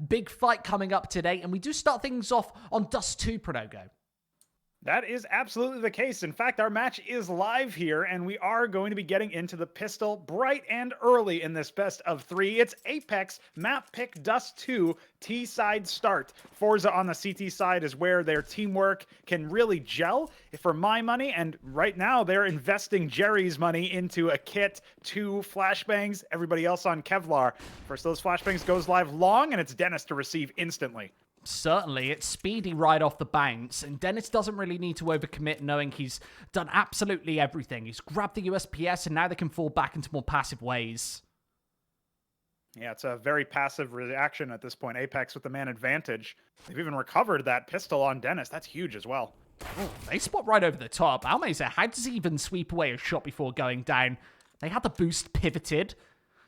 Big fight coming up today, and we do start things off on Dust 2, Pronogo. That is absolutely the case. In fact, our match is live here, and we are going to be getting into the pistol bright and early in this best of 3. It's Apeks map pick Dust 2 T-side start. Forza on the CT side is where their teamwork can really gel, for my money, and right now they're investing Jerry's money into a kit, 2 flashbangs, everybody else on Kevlar. First those flashbangs goes live long, and it's Dennis to receive instantly. Certainly, it's speedy right off the bounce, and Dennis doesn't really need to overcommit knowing he's done absolutely everything. He's grabbed the USPS, and now they can fall back into more passive ways. Yeah, it's a very passive reaction at this point. Apeks with the man advantage. They've even recovered that pistol on Dennis. That's huge as well. Oh, they spot right over the top. Almeza, how does he even sweep away a shot before going down? They had the boost pivoted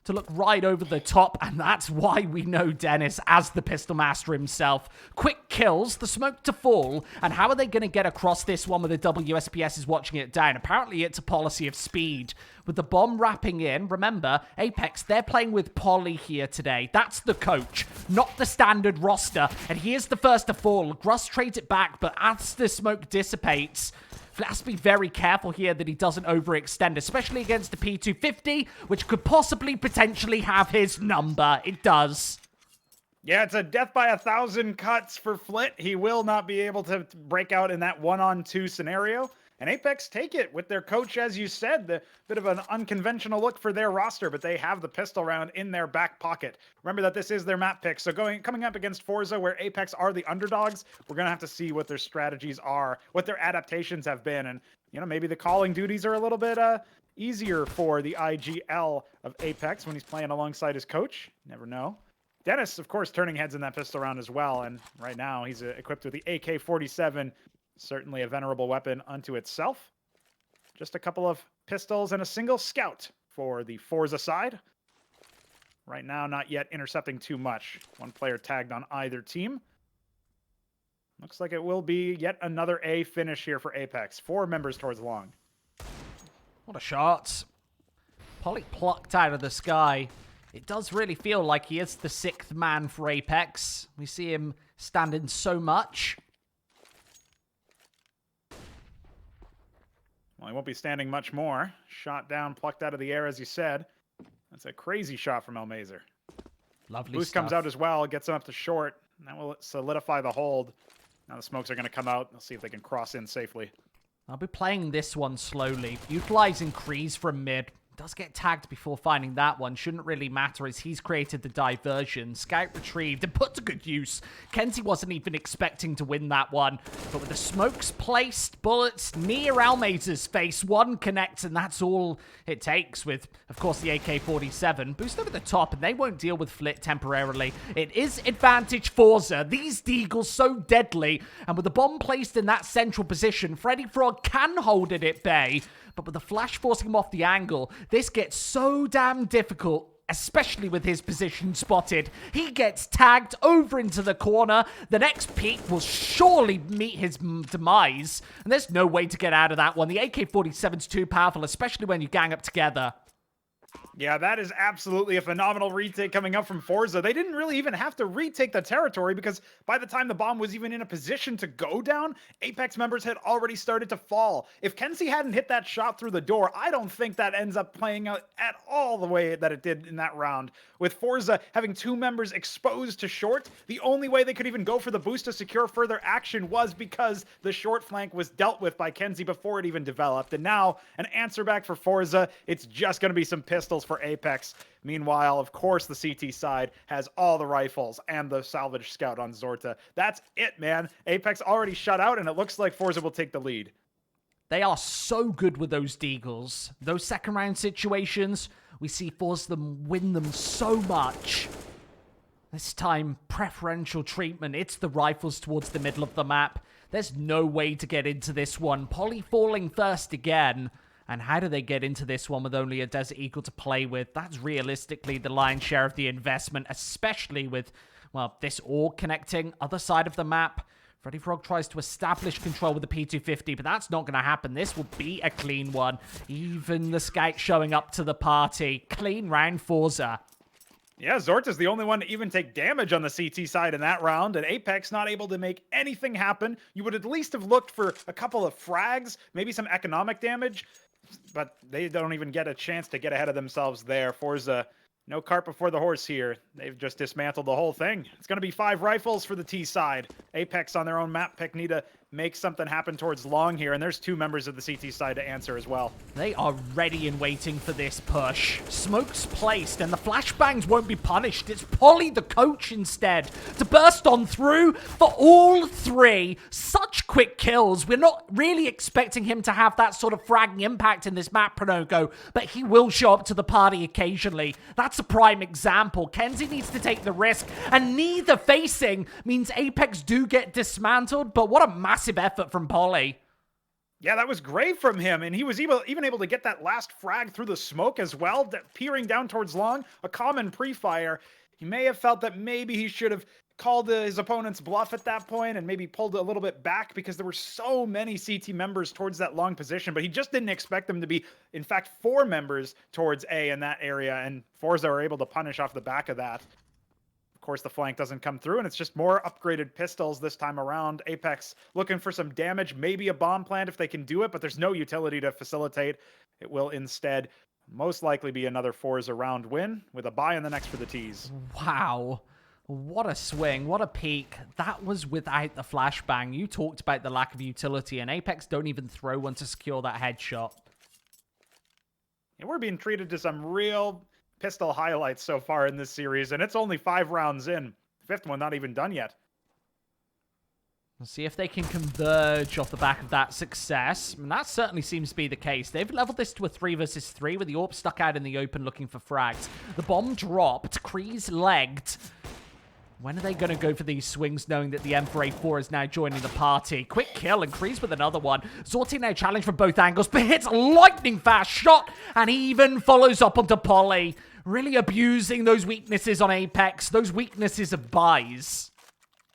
to look right over the top, and that's why we know Dennis as the pistol master himself. Quick kills, the smoke to fall, and how are they going to get across this one with the WSPS is watching it down? Apparently it's a policy of speed. With the bomb wrapping in, remember, Apeks, they're playing with Polly here today. That's the coach, not the standard roster, and he is the first to fall. Gruss trades it back, but as the smoke dissipates, has to be very careful here that he doesn't overextend, especially against the P250, which could possibly potentially have his number. It does. Yeah, it's a death by 1,000 cuts for Flit. He will not be able to break out in that 1-on-2 scenario. And Apeks take it with their coach, as you said, the bit of an unconventional look for their roster, but they have the pistol round in their back pocket. Remember that this is their map pick, so coming up against Forza, where Apeks are the underdogs, we're going to have to see what their strategies are, what their adaptations have been, and, you know, maybe the calling duties are a little bit easier for the IGL of Apeks when he's playing alongside his coach. Never know. Dennis, of course, turning heads in that pistol round as well, and right now he's equipped with the AK-47, certainly a venerable weapon unto itself. Just a couple of pistols and a single scout for the Forza side. Right now, not yet intercepting too much. One player tagged on either team. Looks like it will be yet another A finish here for Apeks. 4 members towards long. What a shot. Polly plucked out of the sky. It does really feel like he is the 6th man for Apeks. We see him standing so much. Well, he won't be standing much more. Shot down, plucked out of the air, as you said. That's a crazy shot from Almazer. Lovely Boost stuff. comes out as well, gets him up to short. And that will solidify the hold. Now the smokes are going to come out. They'll see if they can cross in safely. I'll be playing this one slowly, utilizing Kreese from mid. Does get tagged before finding that one. Shouldn't really matter as he's created the diversion. Scout retrieved and put to good use. Kenzie wasn't even expecting to win that one. But with the smokes placed, bullets near Almazer's face, one connects and that's all it takes with, of course, the AK-47. Boost over the top and they won't deal with Flit temporarily. It is advantage Forza. These deagles so deadly. And with the bomb placed in that central position, Freddy Frog can hold it at bay. But with the flash forcing him off the angle, this gets so damn difficult, especially with his position spotted. He gets tagged over into the corner. The next peek will surely meet his demise. And there's no way to get out of that one. The AK-47's too powerful, especially when you gang up together. Yeah, that is absolutely a phenomenal retake coming up from Forza. They didn't really even have to retake the territory because by the time the bomb was even in a position to go down, Apeks members had already started to fall. If Kenzie hadn't hit that shot through the door, I don't think that ends up playing out at all the way that it did in that round. With Forza having 2 members exposed to short, the only way they could even go for the boost to secure further action was because the short flank was dealt with by Kenzie before it even developed. And now, an answer back for Forza, it's just going to be some pistols for Apeks. Meanwhile, of course, the CT side has all the rifles and the salvage scout on Zorta. That's it, man. Apeks already shut out, and it looks like Forza will take the lead. They are so good with those deagles. Those second round situations, we see Forza them win them so much. This time, preferential treatment. It's the rifles towards the middle of the map. There's no way to get into this one. Polly falling first again. And how do they get into this one with only a Desert Eagle to play with? That's realistically the lion's share of the investment, especially with, well, this all connecting. Other side of the map. Freddy Frog tries to establish control with the P250, but that's not going to happen. This will be a clean one. Even the scout showing up to the party. Clean round Forza. Yeah, Zorta's the only one to even take damage on the CT side in that round, and Apeks not able to make anything happen. You would at least have looked for a couple of frags, maybe some economic damage, but they don't even get a chance to get ahead of themselves there. Forza, no cart before the horse here. They've just dismantled the whole thing. It's going to be 5 rifles for the T side. Apeks on their own map pick need to make something happen towards long here, and there's 2 members of the CT side to answer as well. They are ready and waiting for this push. Smoke's placed, and the flashbangs won't be punished. It's Polly, the coach, instead, to burst on through for all 3. Such quick kills. We're not really expecting him to have that sort of fragging impact in this map, Pronogo, but he will show up to the party occasionally. That's a prime example. Kenzie needs to take the risk, and neither facing means Apeks do get dismantled, but what a massive effort from Polly. Yeah, that was great from him, and he was even able to get that last frag through the smoke as well, peering down towards long, a common pre-fire. He may have felt that maybe he should have called his opponent's bluff at that point and maybe pulled a little bit back because there were so many CT members towards that long position, but he just didn't expect them to be, in fact, 4 members towards A in that area, and Forza were able to punish off the back of that. Of course, the flank doesn't come through, and it's just more upgraded pistols this time around. Apeks looking for some damage, maybe a bomb plant if they can do it, but there's no utility to facilitate. It will instead most likely be another Forza round win with a bye in the next for the T's. Wow. What a swing. What a peak. That was without the flashbang. You talked about the lack of utility, and Apeks don't even throw one to secure that headshot. And we're being treated to some real pistol highlights so far in this series, and it's only 5 rounds in. 5th one not even done yet. We'll see if they can converge off the back of that success. And that certainly seems to be the case. They've leveled this to a 3 versus 3 with the AWP stuck out in the open looking for frags. The bomb dropped. Kree's legged. When are they going to go for these swings, knowing that the Emperor A4 is now joining the party? Quick kill, and Kree's with another one. Zorti now challenged from both angles, but hits a lightning-fast shot, and even follows up onto Polly. Really abusing those weaknesses on Apeks, those weaknesses of buys.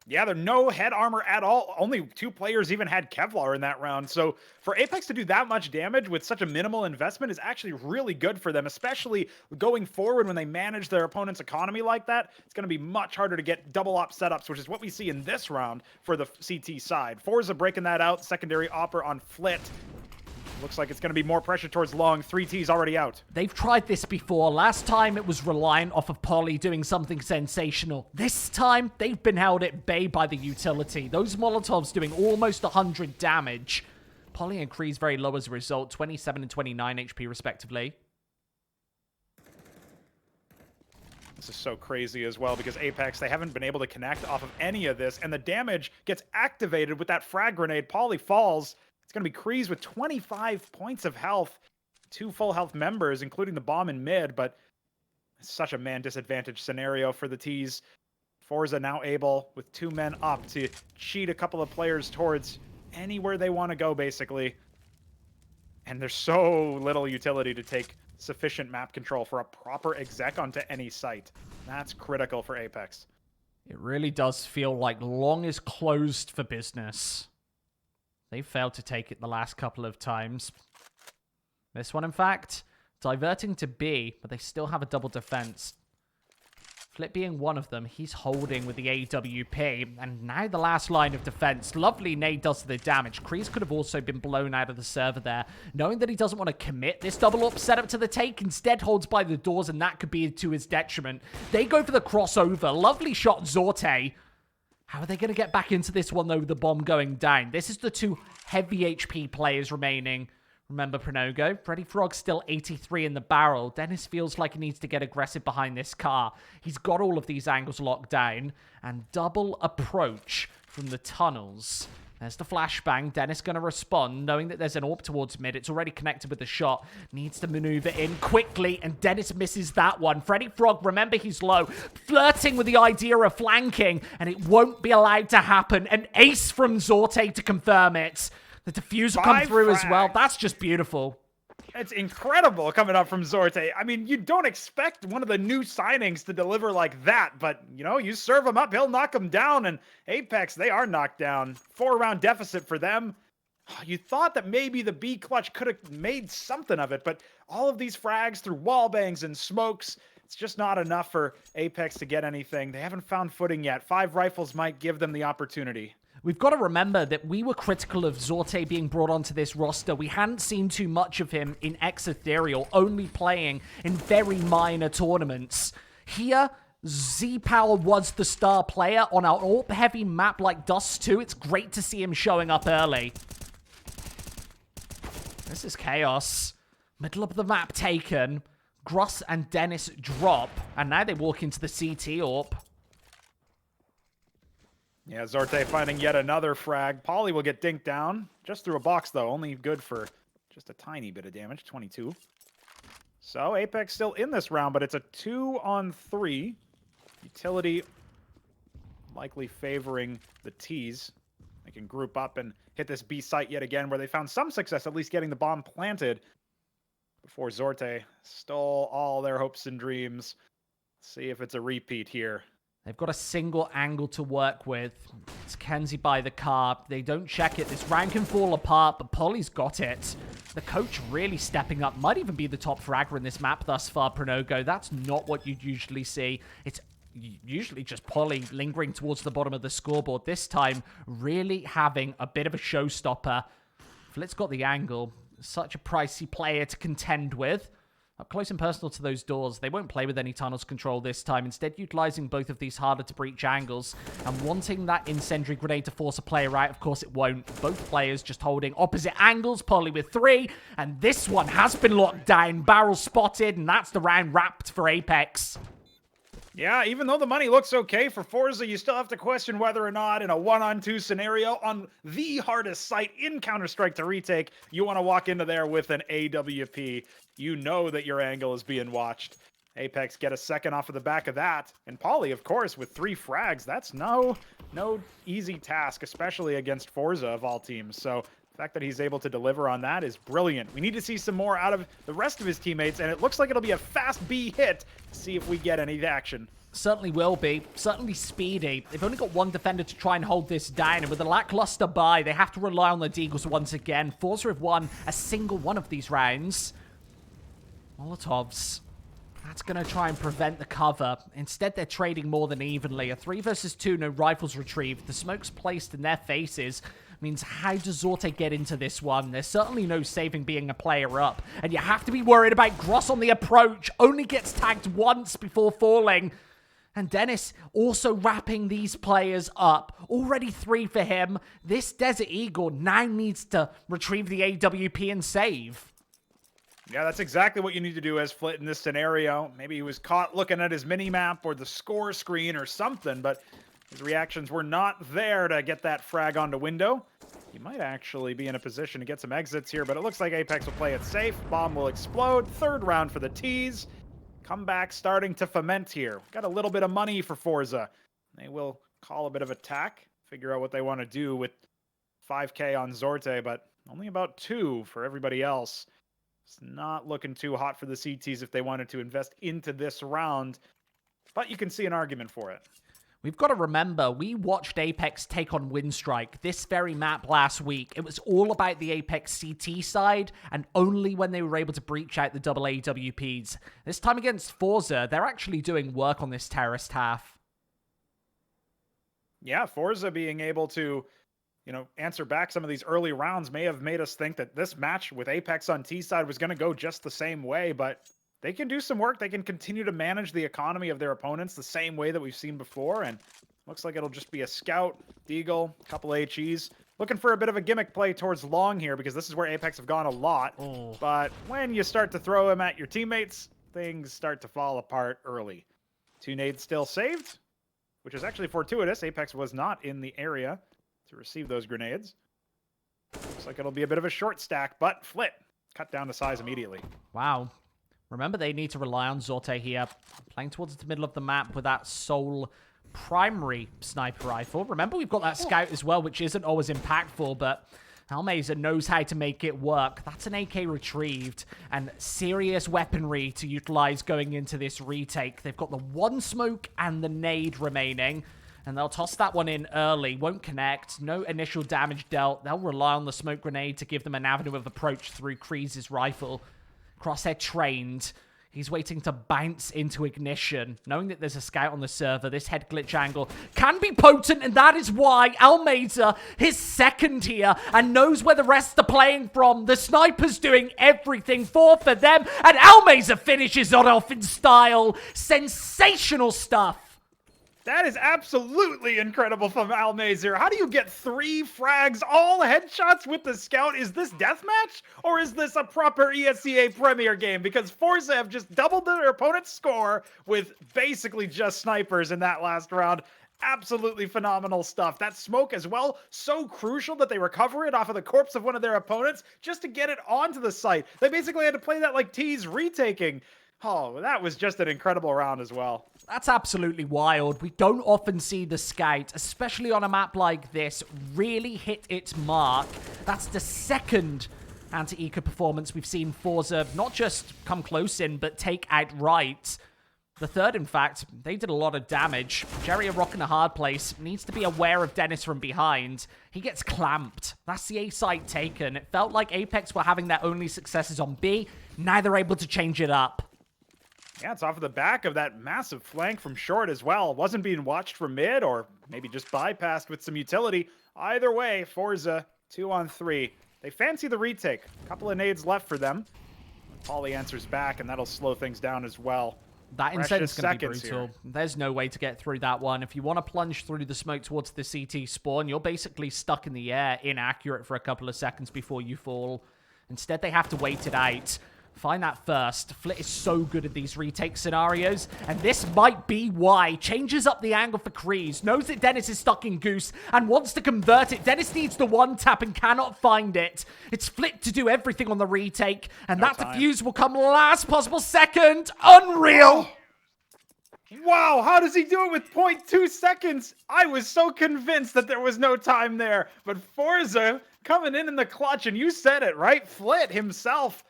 Yeah, there are no head armor at all. Only 2 players even had Kevlar in that round. So for Apeks to do that much damage with such a minimal investment is actually really good for them, especially going forward when they manage their opponent's economy like that. It's going to be much harder to get double op setups, which is what we see in this round for the CT side. Forza breaking that out. Secondary opper on Flit. Looks like it's going to be more pressure towards long. 3 T's already out. They've tried this before. Last time it was reliant off of Polly doing something sensational. This time they've been held at bay by the utility. Those Molotovs doing almost 100 damage. Polly and Kree's very low as a result. 27 and 29 HP respectively. This is so crazy as well because Apeks, they haven't been able to connect off of any of this, and the damage gets activated with that frag grenade. Polly falls. It's going to be Kree's with 25 points of health. 2 full health members, including the bomb in mid, but it's such a man disadvantage scenario for the T's. Forza now able, with 2 men up, to cheat a couple of players towards anywhere they want to go, basically. And there's so little utility to take sufficient map control for a proper exec onto any site. That's critical for Apeks. It really does feel like long is closed for business. They failed to take it the last couple of times. This one, in fact, diverting to B, but they still have a double defense. Flip being one of them, he's holding with the AWP, and now the last line of defense. Lovely nade does the damage. Kree's could have also been blown out of the server there, knowing that he doesn't want to commit this double up setup to the take, instead holds by the doors, and that could be to his detriment. They go for the crossover. Lovely shot, Zorte. How are they going to get back into this one, though, with the bomb going down? This is the 2 heavy HP players remaining. Remember Pronogo? Freddy Frog's still 83 in the barrel. Dennis feels like he needs to get aggressive behind this car. He's got all of these angles locked down. And double approach from the tunnels. There's the flashbang. Dennis going to respond, knowing that there's an AWP towards mid. It's already connected with the shot. Needs to maneuver in quickly, and Dennis misses that one. Freddy Frog, remember he's low. Flirting with the idea of flanking, and it won't be allowed to happen. An ace from Zorte to confirm it. The diffuser come through as well. That's just beautiful. It's incredible coming up from Zorte. I mean, you don't expect one of the new signings to deliver like that, but, you know, you serve him up, he'll knock him down, and Apeks, they are knocked down. 4-round deficit for them. You thought that maybe the B clutch could have made something of it, but all of these frags through wall bangs and smokes, It's just not enough for Apeks to get anything. They haven't found footing yet. 5 rifles might give them the opportunity. We've got to remember that we were critical of Zorte being brought onto this roster. We hadn't seen too much of him in Ethereal, only playing in very minor tournaments. Here, Z-Power was the star player on our AWP-heavy map like Dust 2. It's great to see him showing up early. This is chaos. Middle of the map taken. Gross and Dennis drop. And now they walk into the CT AWP. Yeah, Zorte finding yet another frag. Polly will get dinked down. Just through a box, though. Only good for just a tiny bit of damage. 22. So, Apeks still in this round, but it's a 2-on-3. Utility likely favoring the T's. They can group up and hit this B site yet again, where they found some success, at least getting the bomb planted before Zorte stole all their hopes and dreams. Let's see if it's a repeat here. They've got a single angle to work with. It's Kenzie by the car. They don't check it. This round can fall apart, but Polly's got it. The coach really stepping up. Might even be the top fragger in this map thus far, Pronogo. That's not what you'd usually see. It's usually just Polly lingering towards the bottom of the scoreboard. This time, really having a bit of a showstopper. Flit's got the angle. Such a pricey player to contend with. Up close and personal to those doors. They won't play with any tunnels control this time, instead utilizing both of these harder to breach angles and wanting that incendiary grenade to force a player out. Of course it won't. Both players just holding opposite angles. Polly with 3, and this one has been locked down. Barrel spotted, and that's the round wrapped for Apeks. Yeah, even though the money looks okay for Forze, you still have to question whether or not in a 1-on-2 scenario on the hardest site in Counter-Strike to retake, you want to walk into there with an AWP. You know that your angle is being watched. Apeks get a second off of the back of that. And Polly, of course, with 3 frags. That's no easy task, especially against Forze of all teams. So the fact that he's able to deliver on that is brilliant. We need to see some more out of the rest of his teammates, and it looks like it'll be a fast B hit to see if we get any action. Certainly will be. Certainly speedy. They've only got one defender to try and hold this down, and with a lackluster buy, they have to rely on the Deagles once again. Forza have won a single one of these rounds. Molotovs. That's going to try and prevent the cover. Instead, they're trading more than evenly. A 3 versus 2, no rifles retrieved. The smoke's placed in their faces. Means how does Zorte get into this one? There's certainly no saving being a player up. And you have to be worried about Gross on the approach. Only gets tagged once before falling. And Dennis also wrapping these players up. Already 3 for him. This Desert Eagle now needs to retrieve the AWP and save. Yeah, that's exactly what you need to do as Flit in this scenario. Maybe he was caught looking at his mini-map or the score screen or something, but his reactions were not there to get that frag onto window. He might actually be in a position to get some exits here, but it looks like Apeks will play it safe. Bomb will explode. 3rd round for the T's. Comeback starting to foment here. Got a little bit of money for Forza. They will call a bit of attack, figure out what they want to do with 5K on Zorte, but only about 2 for everybody else. It's not looking too hot for the CTs if they wanted to invest into this round, but you can see an argument for it. We've got to remember, we watched Apeks take on Windstrike, this very map last week. It was all about the Apeks CT side, and only when they were able to breach out the double AWPs. This time against Forza, they're actually doing work on this terrorist half. Yeah, Forza being able to, answer back some of these early rounds may have made us think that this match with Apeks on T side was going to go just the same way, but they can do some work. They can continue to manage the economy of their opponents the same way that we've seen before, and looks like it'll just be a scout, Deagle, couple HEs. Looking for a bit of a gimmick play towards long here, because this is where Apeks have gone a lot. Oh. But when you start to throw him at your teammates, things start to fall apart early. 2 nades still saved, which is actually fortuitous. Apeks was not in the area to receive those grenades. Looks like it'll be a bit of a short stack, but Flit cut down to size immediately. Wow. Remember, they need to rely on Zorte here. Playing towards the middle of the map with that sole primary sniper rifle. Remember, we've got that scout as well, which isn't always impactful, but Almeza knows how to make it work. That's an AK retrieved, and serious weaponry to utilize going into this retake. They've got the 1 smoke and the nade remaining, and they'll toss that one in early. Won't connect. No initial damage dealt. They'll rely on the smoke grenade to give them an avenue of approach through Kreeze's rifle. Crosshair trained. He's waiting to bounce into ignition, knowing that there's a scout on the server. This head glitch angle can be potent, and that is why Almeza, his second here, and knows where the rest are playing from. The sniper's doing everything for them, and Almeza finishes it off in style. Sensational stuff. That is absolutely incredible from Almazer. How do you get 3 frags, all headshots with the scout? Is this deathmatch? Or is this a proper ESEA Premier game? Because Forze have just doubled their opponent's score with basically just snipers in that last round. Absolutely phenomenal stuff. That smoke as well, so crucial that they recover it off of the corpse of one of their opponents just to get it onto the site. They basically had to play that like T's retaking. Oh, that was just an incredible round as well. That's absolutely wild. We don't often see the scout, especially on a map like this, really hit its mark. That's the second anti-eco performance we've seen Forza not just come close in, but take outright. The third, in fact, they did a lot of damage. Jerry, a rock in a hard place, needs to be aware of Dennis from behind. He gets clamped. That's the A site taken. It felt like Apeks were having their only successes on B. Now they're able to change it up. Yeah, it's off of the back of that massive flank from short as well. Wasn't being watched from mid, or maybe just bypassed with some utility. Either way, Forza 2-on-3. They fancy the retake. A couple of nades left for them. Pauly answers back, and that'll slow things down as well. That incendiary's going to be brutal. Here. There's no way to get through that one. If you want to plunge through the smoke towards the CT spawn, you're basically stuck in the air, inaccurate for a couple of seconds before you fall. Instead, they have to wait it out. Find that first. Flit is so good at these retake scenarios, and this might be why. Changes up the angle for Kreese, knows that Dennis is stuck in Goose, and wants to convert it. Dennis needs the one tap and cannot find it. It's Flit to do everything on the retake, and that defuse will come last possible second. Unreal! Wow, how does he do it with 0.2 seconds? I was so convinced that there was no time there, but Forza coming in the clutch, and you said it, right? Flit himself.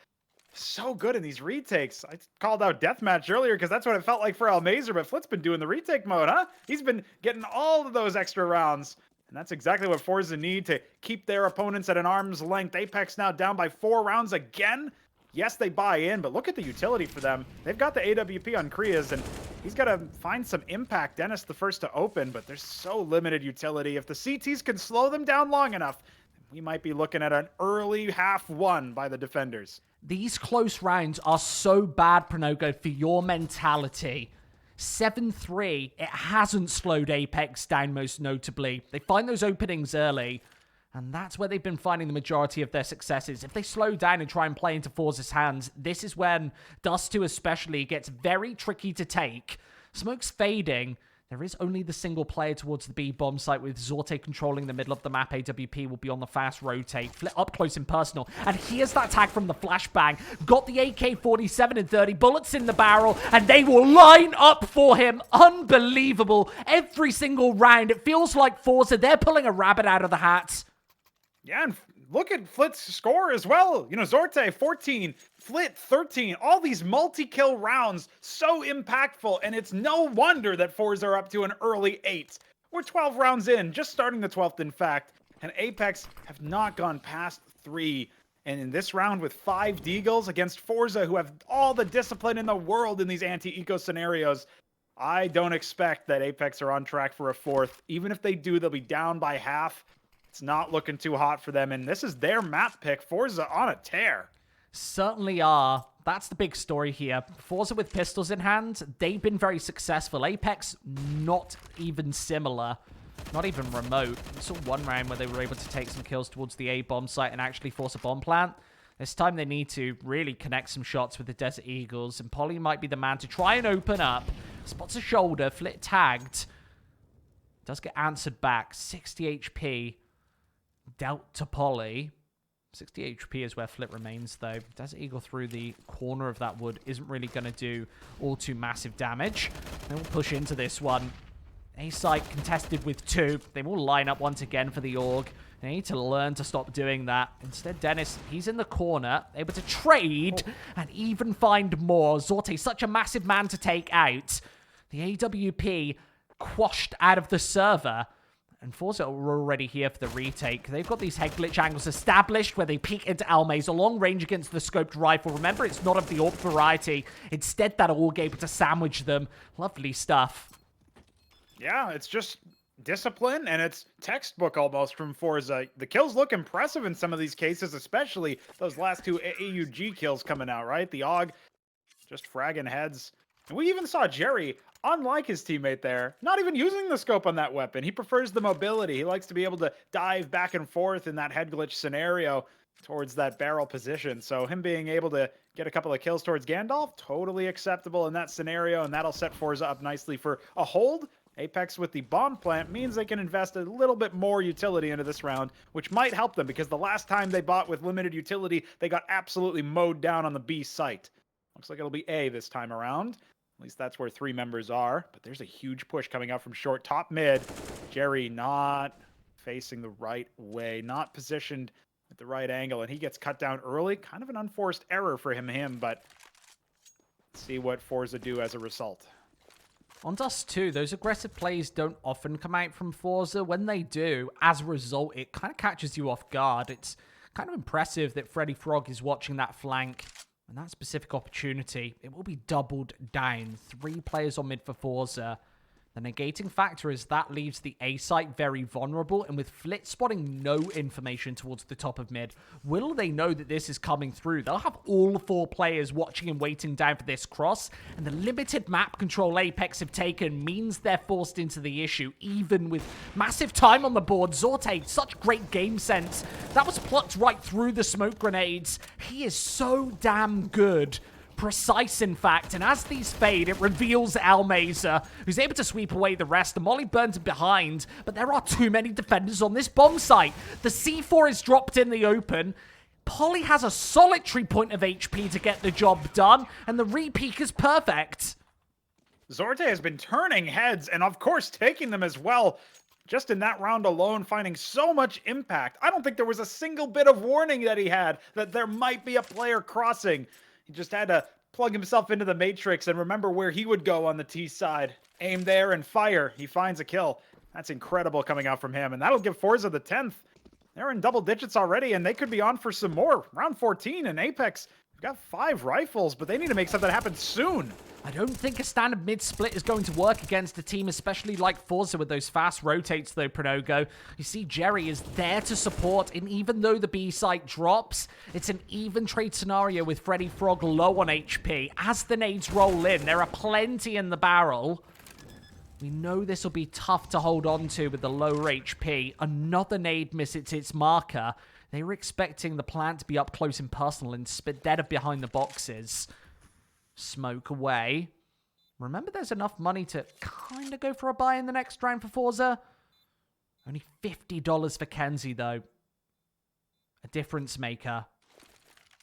So good in these retakes. I called out deathmatch earlier because that's what it felt like for Almazer, but Flit's been doing the retake mode, huh? He's been getting all of those extra rounds. And that's exactly what Forza need to keep their opponents at an arm's length. Apeks now down by 4 rounds again. Yes, they buy in, but look at the utility for them. They've got the AWP on Krias, and he's got to find some impact. Dennis the first to open, but there's so limited utility. If the CTs can slow them down long enough, we might be looking at an early half won by the defenders. These close rounds are so bad, Pronogo, for your mentality. 7-3, it hasn't slowed Apeks down most notably. They find those openings early, and that's where they've been finding the majority of their successes. If they slow down and try and play into Forze's hands, this is when Dust 2 especially gets very tricky to take. Smoke's fading. There is only the single player towards the B bomb site with Zorte controlling the middle of the map. AWP will be on the fast rotate. Flit up close and personal. And here's that tag from the flashbang. Got the AK-47 and 30 bullets in the barrel, and they will line up for him. Unbelievable. Every single round. It feels like Forza, they're pulling a rabbit out of the hat. Yeah, and look at Flit's score as well. You know, Zorte, 14, Flit, 13. All these multi-kill rounds, so impactful, and it's no wonder that Forza are up to an early 8. We're 12 rounds in, just starting the 12th, in fact, and Apeks have not gone past 3. And in this round with 5 Deagles against Forza, who have all the discipline in the world in these anti-eco scenarios, I don't expect that Apeks are on track for a 4th. Even if they do, they'll be down by half. It's not looking too hot for them, and this is their map pick. Forza on a tear. Certainly are. That's the big story here. Forza with pistols in hand, they've been very successful. Apeks, not even similar. Not even remote. We saw one round where they were able to take some kills towards the A bomb site and actually force a bomb plant. This time they need to really connect some shots with the Desert Eagles, and Pauly might be the man to try and open up. Spots a shoulder, Flit tagged. Does get answered back. 60 HP. Dealt to Pauly. 60 HP is where Flit remains, though. Desert Eagle through the corner of that wood isn't really going to do all too massive damage. They will push into this one. A site contested with 2. They will line up once again for the AUG. They need to learn to stop doing that. Instead, Dennis, he's in the corner, able to trade and even find more. Zorte, such a massive man to take out. The AWP quashed out of the server. And Forze are already here for the retake. They've got these head glitch angles established where they peek into Almaze, a long range against the scoped rifle. Remember, it's not of the AWP variety. Instead, that AUG able to sandwich them. Lovely stuff. Yeah, it's just discipline, and it's textbook almost from Forza. The kills look impressive in some of these cases, especially those last two AUG kills coming out, right? The AUG just fragging heads. And we even saw Jerry, unlike his teammate there, not even using the scope on that weapon. He prefers the mobility. He likes to be able to dive back and forth in that head glitch scenario towards that barrel position. So him being able to get a couple of kills towards Gandalf, totally acceptable in that scenario, and that'll set Forza up nicely for a hold. Apeks with the bomb plant means they can invest a little bit more utility into this round, which might help them because the last time they bought with limited utility, they got absolutely mowed down on the B site. Looks like it'll be A this time around. At least that's where 3 members are. But there's a huge push coming out from short. Top mid. Jerry not facing the right way. Not positioned at the right angle. And he gets cut down early. Kind of an unforced error for him. But let's see what Forza do as a result. On Dust 2, those aggressive plays don't often come out from Forza. When they do, as a result, it kind of catches you off guard. It's kind of impressive that Freddy Frog is watching that flank. And that specific opportunity, it will be doubled down. 3 players on mid for Forza. The negating factor is that leaves the A site very vulnerable, and with Flit spotting no information towards the top of mid, will they know that this is coming through? They'll have all 4 players watching and waiting down for this cross, and the limited map control Apeks have taken means they're forced into the issue, even with massive time on the board. Zorte, such great game sense. That was plucked right through the smoke grenades. He is so damn good. Precise, in fact, and as these fade, it reveals Almaze, who's able to sweep away the rest. The molly burns behind, but there are too many defenders on this bomb site. The C4 is dropped in the open. Polly has a solitary point of HP to get the job done, and the re-peek is perfect. Zorte has been turning heads, and of course taking them as well. Just in that round alone, finding so much impact. I don't think there was a single bit of warning that he had that there might be a player crossing. He just had to plug himself into the matrix and remember where he would go on the T side. Aim there and fire. He finds a kill. That's incredible coming out from him. And that'll give Forza the 10th. They're in double digits already, and they could be on for some more. Round 14 in Apeks. We've got 5 rifles, but they need to make something happen soon. I don't think a standard mid-split is going to work against a team, especially like Forza with those fast rotates, though, Pronogo. You see, Jerry is there to support, and even though the B site drops, it's an even trade scenario with Freddy Frog low on HP. As the nades roll in, there are plenty in the barrel. We know this will be tough to hold on to with the lower HP. Another nade misses its marker. They were expecting the plant to be up close and personal instead of behind the boxes. Smoke away. Remember, there's enough money to kind of go for a buy in the next round for Forza. Only $50 for Kenzie, though. A difference maker.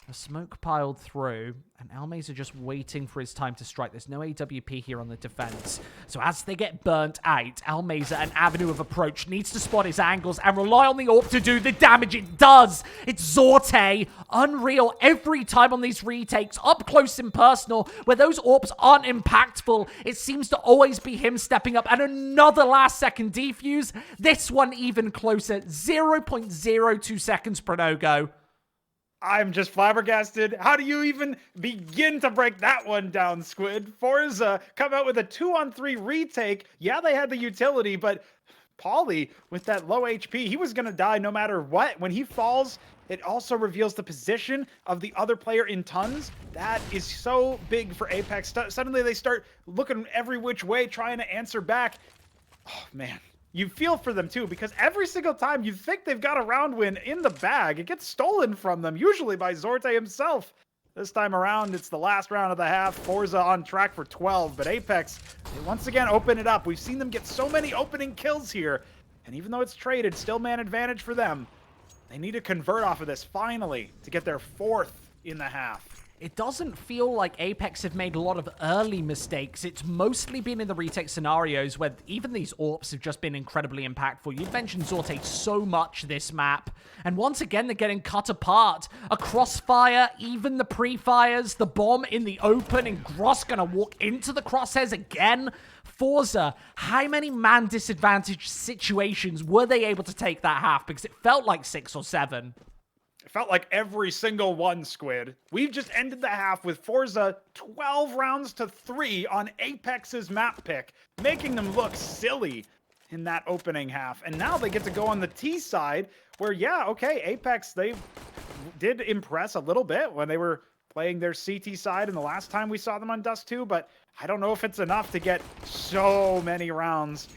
A smoke piled through, and Almaze are just waiting for his time to strike. There's no AWP here on the defense. So as they get burnt out, Almaze, an avenue of approach, needs to spot his angles and rely on the AWP to do the damage it does. It's Zorte. Unreal every time on these retakes, up close and personal, where those AWPs aren't impactful. It seems to always be him stepping up, and another last second defuse. This one even closer, 0.02 seconds, Pronogo. I'm just flabbergasted. How do you even begin to break that one down, Squid? Forza come out with a 2-on-3 retake. Yeah, they had the utility, but Pauly, with that low HP, he was going to die no matter what. When he falls, it also reveals the position of the other player in tons. That is so big for Apeks. Suddenly they start looking every which way, trying to answer back. Oh, man. You feel for them, too, because every single time you think they've got a round win in the bag, it gets stolen from them, usually by Zorte himself. This time around, it's the last round of the half. Forza on track for 12, but Apeks, they once again open it up. We've seen them get so many opening kills here, and even though it's traded, still man advantage for them. They need to convert off of this, finally, to get their 4th in the half. It doesn't feel like Apeks have made a lot of early mistakes. It's mostly been in the retake scenarios where even these AWPs have just been incredibly impactful. You've mentioned Zorte so much this map. And once again, they're getting cut apart. A crossfire, even the pre-fires, the bomb in the open, and Gross gonna walk into the crosshairs again. Forza, how many man disadvantage situations were they able to take that half? Because it felt like 6 or 7. It felt like every single one, Squid. We've just ended the half with Forza 12 rounds to 3 on Apex's map pick, making them look silly in that opening half. And now they get to go on the T side where, yeah, okay, Apeks, they did impress a little bit when they were playing their CT side and the last time we saw them on Dust 2, but I don't know if it's enough to get so many rounds.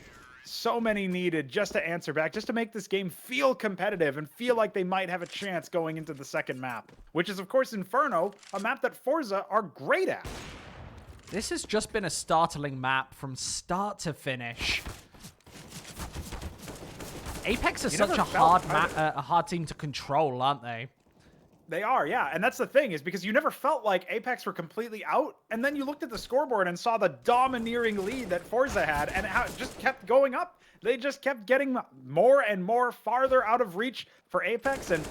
So many needed just to answer back, just to make this game feel competitive and feel like they might have a chance going into the second map, which is, of course, Inferno, a map that Forza are great at. This has just been a startling map from start to finish. Apeks is such a hard team to control, aren't they? They are, yeah. And that's the thing, is because you never felt like Apeks were completely out, and then you looked at the scoreboard and saw the domineering lead that Forza had, and how it just kept going up. They just kept getting more and more farther out of reach for Apeks, and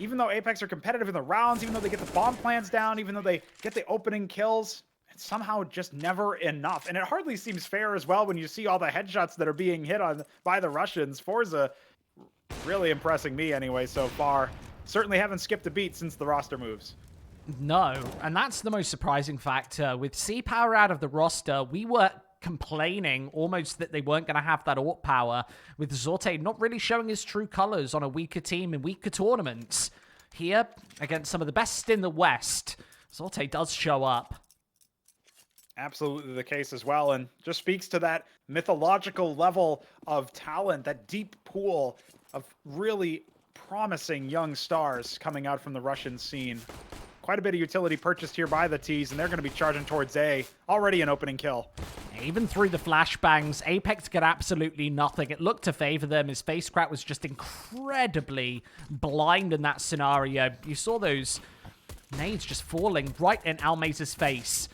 even though Apeks are competitive in the rounds, even though they get the bomb plants down, even though they get the opening kills, it's somehow just never enough. And it hardly seems fair as well when you see all the headshots that are being hit on by the Russians. Forza really impressing me anyway so far. Certainly haven't skipped a beat since the roster moves. No, and that's the most surprising factor. With C-Power out of the roster, we were complaining almost that they weren't going to have that AWP power, with Zorte not really showing his true colors on a weaker team in weaker tournaments. Here, against some of the best in the West, Zorte does show up. Absolutely the case as well, and just speaks to that mythological level of talent, that deep pool of really promising young stars coming out from the Russian scene. Quite a bit of utility purchased here by the T's, and they're going to be charging towards A. Already an opening kill. Even through the flashbangs, Apeks got absolutely nothing. It looked to favor them. His face crack was just incredibly blind in that scenario. You saw those nades just falling right in Almaz's face.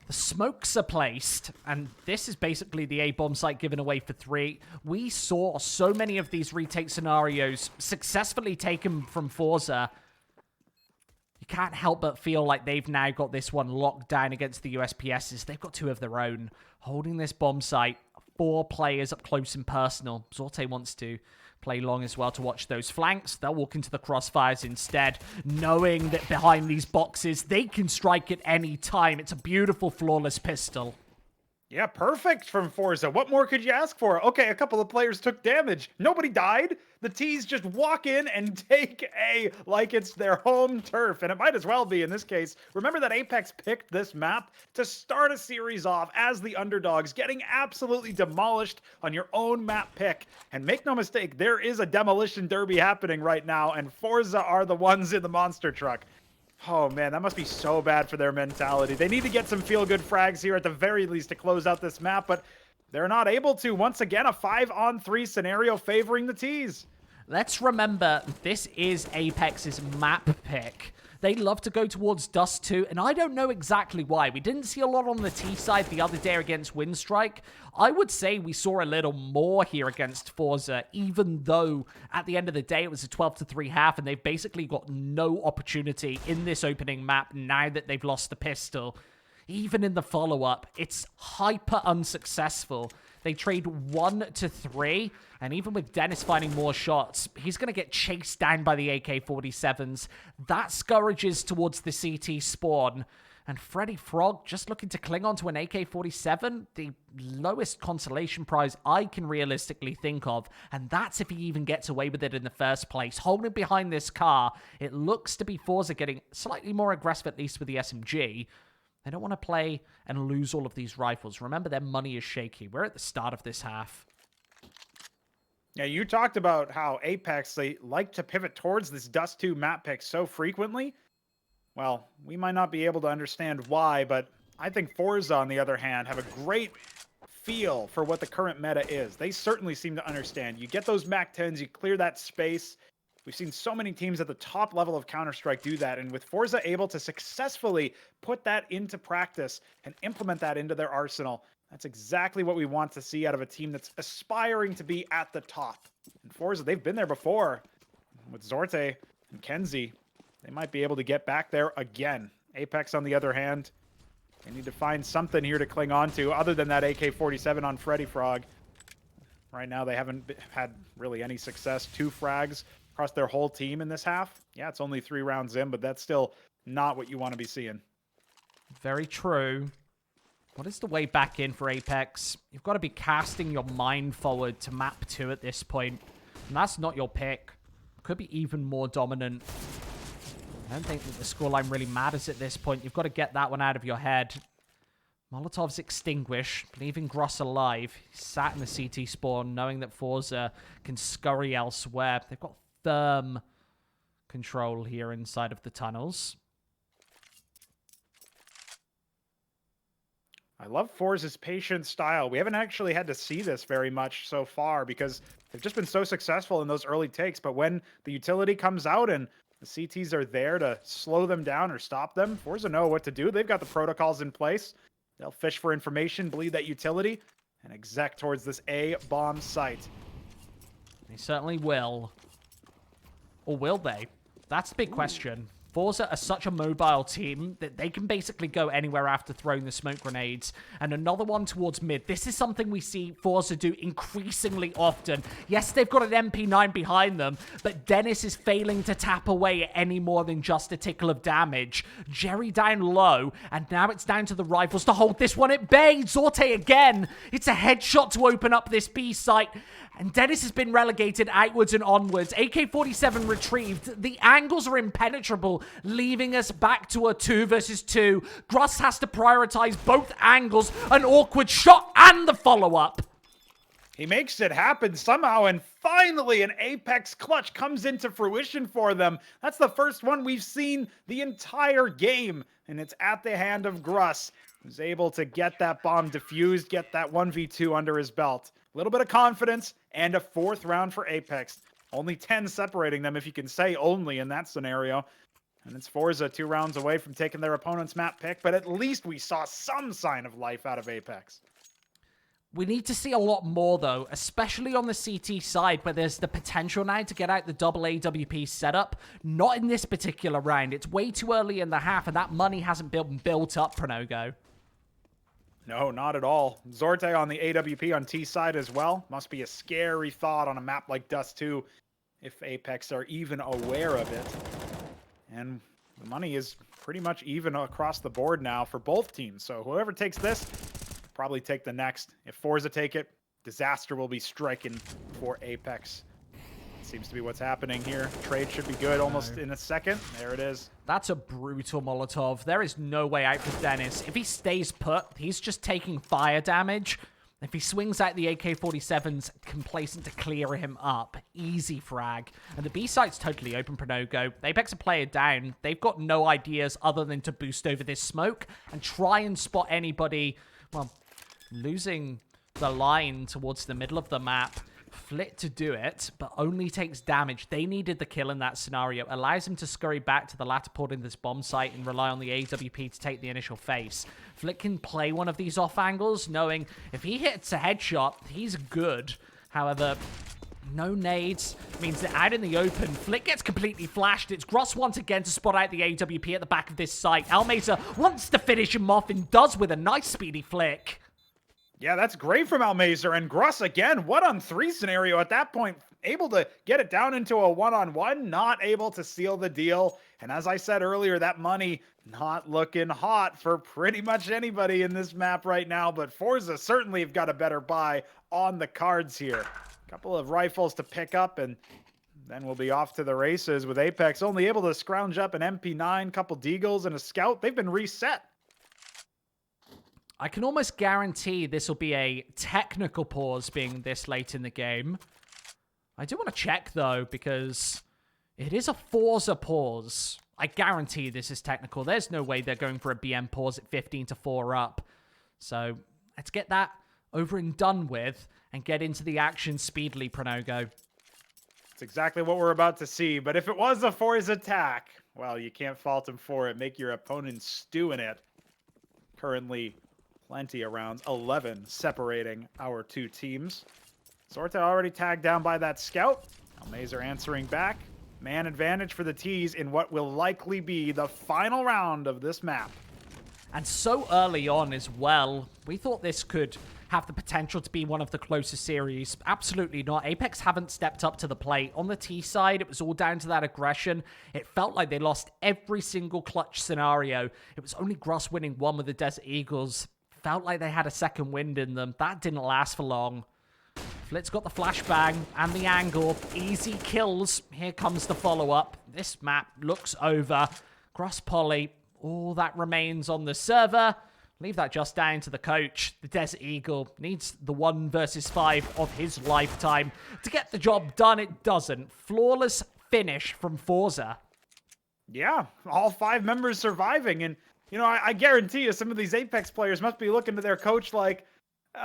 The smokes are placed, and this is basically the A-bomb site given away for 3. We saw so many of these retake scenarios successfully taken from Forza. You can't help but feel like they've now got this one locked down against the USPSs. They've got 2 of their own. Holding this bomb site, 4 players up close and personal. Zorte wants to play long as well to watch those flanks. They'll walk into the crossfires instead, knowing that behind these boxes, they can strike at any time. It's a beautiful, flawless pistol. Yeah, perfect from Forza. What more could you ask for? Okay, a couple of players took damage. Nobody died. The T's just walk in and take A like it's their home turf, and it might as well be in this case. Remember that Apeks picked this map to start a series off as the underdogs, getting absolutely demolished on your own map pick. And make no mistake, there is a demolition derby happening right now, and Forza are the ones in the monster truck. Oh man, that must be so bad for their mentality. They need to get some feel-good frags here at the very least to close out this map, but they're not able to. Once again, a 5-on-3 scenario favoring the T's. Let's remember, this is Apex's map pick. They love to go towards Dust 2, and I don't know exactly why. We didn't see a lot on the T side the other day against Windstrike. I would say we saw a little more here against Forza, even though at the end of the day it was a 12-3 half, and they've basically got no opportunity in this opening map now that they've lost the pistol. Even in the follow-up, it's hyper unsuccessful. They trade 1-3, and even with Dennis finding more shots, he's going to get chased down by the AK-47s. That scourages towards the CT spawn. And Freddy Frog just looking to cling on to an AK-47, the lowest consolation prize I can realistically think of. And that's if he even gets away with it in the first place. Holding behind this car, it looks to be Forza getting slightly more aggressive, at least with the SMG. They don't want to play and lose all of these rifles. Remember, their money is shaky. We're at the start of this half. Yeah, you talked about how Apeks, they like to pivot towards this Dust 2 map pick so frequently. Well, we might not be able to understand why, but I think Forza, on the other hand, have a great feel for what the current meta is. They certainly seem to understand. You get those MAC-10s, you clear that space. We've seen so many teams at the top level of Counter-Strike do that, and with Forza able to successfully put that into practice and implement that into their arsenal, that's exactly what we want to see out of a team that's aspiring to be at the top. And Forza, they've been there before. With Zorte and Kenzie, they might be able to get back there again. Apeks, on the other hand, They need to find something here to cling on to other than that AK-47 on Freddy Frog. Right now, they haven't had really any success. 2 frags across their whole team in this half. Yeah, it's only 3 rounds in, but that's still not what you want to be seeing. Very true. What is the way back in for Apeks? You've got to be casting your mind forward to map 2 at this point. And that's not your pick. Could be even more dominant. I don't think that the scoreline really matters at this point. You've got to get that one out of your head. Molotov's extinguished, leaving Gross alive. He's sat in the CT spawn, knowing that Forze can scurry elsewhere. They've got firm control here inside of the tunnels. I love Forze's patient style. We haven't actually had to see this very much so far because they've just been so successful in those early takes. But when the utility comes out and the CTs are there to slow them down or stop them, Forze know what to do. They've got the protocols in place. They'll fish for information, bleed that utility, and exec towards this A-bomb site. They certainly will. Or will they? That's the big question. Forze are such a mobile team that they can basically go anywhere after throwing the smoke grenades. And another one towards mid. This is something we see Forze do increasingly often. Yes, they've got an MP9 behind them, but Dennis is failing to tap away any more than just a tickle of damage. Jerry down low, and now it's down to the rifles to hold this one at bay. Zorte again. It's a headshot to open up this B site. And Dennis has been relegated outwards and onwards. AK-47 retrieved. The angles are impenetrable, leaving us back to a 2 versus 2. Gruss has to prioritize both angles, an awkward shot, and the follow-up. He makes it happen somehow, and finally an Apeks clutch comes into fruition for them. That's the first one we've seen the entire game, and it's at the hand of Gruss, who's able to get that bomb defused, get that 1v2 under his belt. A little bit of confidence, and a 4th round for Apeks. Only 10 separating them, if you can say only in that scenario. And it's Forze 2 rounds away from taking their opponent's map pick, but at least we saw some sign of life out of Apeks. We need to see a lot more, though, especially on the CT side, where there's the potential now to get out the double AWP setup. Not in this particular round. It's way too early in the half, and that money hasn't been built up, Pronogo. No, not at all. Zorte on the AWP on T side as well. Must be a scary thought on a map like Dust 2 if Apeks are even aware of it. And the money is pretty much even across the board now for both teams. So whoever takes this, probably take the next. If Forze take it, disaster will be striking for Apeks. Seems to be what's happening here. Trade should be good almost in a second. There it is. That's a brutal Molotov. There is no way out for Dennis. If he stays put, he's just taking fire damage. If he swings out the AK-47's complacent to clear him up, easy frag. And the B site's totally open, Pronogo. Apeks a player down. They've got no ideas other than to boost over this smoke and try and spot anybody, well, losing the line towards the middle of the map. Flit to do it, but only takes damage. They needed the kill in that scenario. Allows him to scurry back to the latter port in this bomb site and rely on the AWP to take the initial face. Flit can play one of these off angles, knowing if he hits a headshot, he's good. However, no nades means that out in the open, Flick gets completely flashed. It's Gross once again to spot out the AWP at the back of this site. Almeza wants to finish him off and does with a nice speedy flick. Yeah, that's great from Almazer. And Gruss, again, 1-on-3 scenario at that point. Able to get it down into a 1-on-1, not able to seal the deal. And as I said earlier, that money not looking hot for pretty much anybody in this map right now. But Forza certainly have got a better buy on the cards here. A couple of rifles to pick up, and then we'll be off to the races with Apeks only able to scrounge up an MP9, couple Deagles, and a Scout. They've been reset. I can almost guarantee this will be a technical pause being this late in the game. I do want to check, though, because it is a Forza pause. I guarantee this is technical. There's no way they're going for a BM pause at 15-4 up. So let's get that over and done with and get into the action speedily, Pronogo. It's exactly what we're about to see. But if it was a Forza attack, well, you can't fault him for it. Make your opponent stew in it. Currently, plenty of rounds. 11 separating our two teams. Zorta already tagged down by that Scout. Almazer answering back. Man advantage for the T's in what will likely be the final round of this map. And so early on as well, we thought this could have the potential to be one of the closest series. Absolutely not. Apeks haven't stepped up to the plate. On the T side, it was all down to that aggression. It felt like they lost every single clutch scenario. It was only Gross winning one with the Desert Eagles. Felt like they had a second wind in them. That didn't last for long. Flit's got the flashbang and the angle. Easy kills. Here comes the follow-up. This map looks over. Gross Poly, all that remains on the server. Leave that just down to the coach. The Desert Eagle needs the 1 versus 5 of his lifetime to get the job done. It doesn't. Flawless finish from Forze. Yeah, all 5 members surviving. And, you know, I guarantee you some of these Apeks players must be looking to their coach like,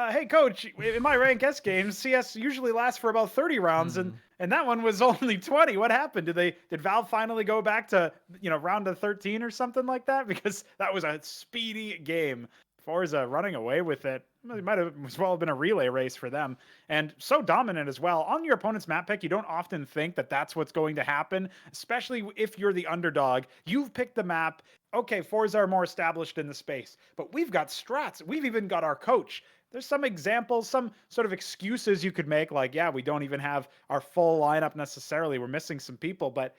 hey, coach, in my rank S games, CS usually lasts for about 30 rounds, and that one was only 20. What happened? Did Valve finally go back to, you know, round of 13 or something like that? Because that was a speedy game. Forza running away with it. It might have as well have been a relay race for them. And so dominant as well. On your opponent's map pick, you don't often think that that's what's going to happen, especially if you're the underdog. You've picked the map. Okay, Forza are more established in the space, but we've got strats. We've even got our coach. There's some examples, some sort of excuses you could make, like, yeah, we don't even have our full lineup necessarily. We're missing some people. But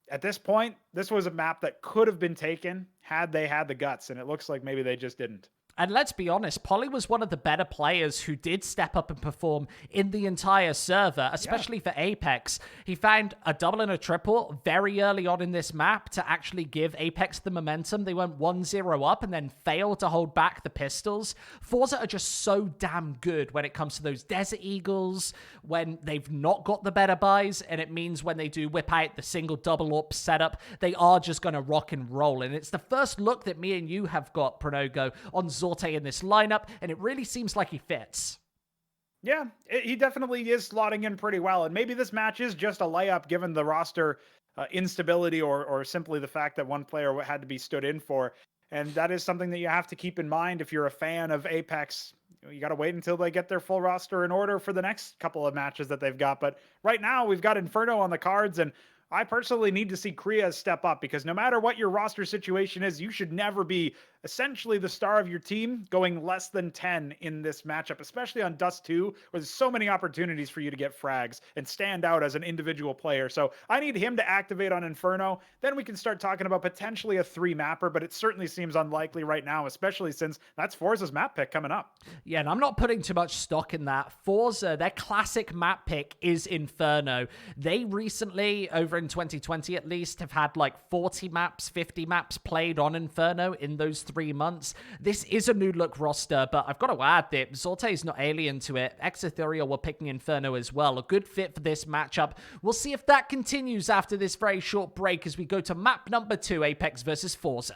at this point, this was a map that could have been taken had they had the guts, and it looks like maybe they just didn't. And let's be honest, Poly was one of the better players who did step up and perform in the entire server, especially for Apeks. He found a double and a triple very early on in this map to actually give Apeks the momentum. They went 1-0 up and then failed to hold back the pistols. Forza are just so damn good when it comes to those Desert Eagles, when they've not got the better buys, and it means when they do whip out the single double up setup, they are just going to rock and roll. And it's the first look that me and you have got, Pronogo, on Zorte in this lineup, and it really seems like he fits. Yeah, he definitely is slotting in pretty well, and maybe this match is just a layup given the roster instability or simply the fact that one player had to be stood in for, and that is something that you have to keep in mind if you're a fan of Apeks. You got to wait until they get their full roster in order for the next couple of matches that they've got, but right now we've got Inferno on the cards, and I personally need to see Kriya step up, because no matter what your roster situation is, you should never be essentially the star of your team going less than 10 in this matchup, especially on Dust 2, where there's so many opportunities for you to get frags and stand out as an individual player. So I need him to activate on Inferno. Then we can start talking about potentially a 3-mapper, but it certainly seems unlikely right now, especially since that's Forza's map pick coming up. Yeah, and I'm not putting too much stock in that. Forza, their classic map pick is Inferno. They recently, over in 2020 at least, have had like 40 maps, 50 maps played on Inferno in those 3 months. This is a new look roster, but I've got to add that Zorte is not alien to it. Ethereal were picking Inferno as well. A good fit for this matchup. We'll see if that continues after this very short break as we go to map number 2, Apeks versus Forze.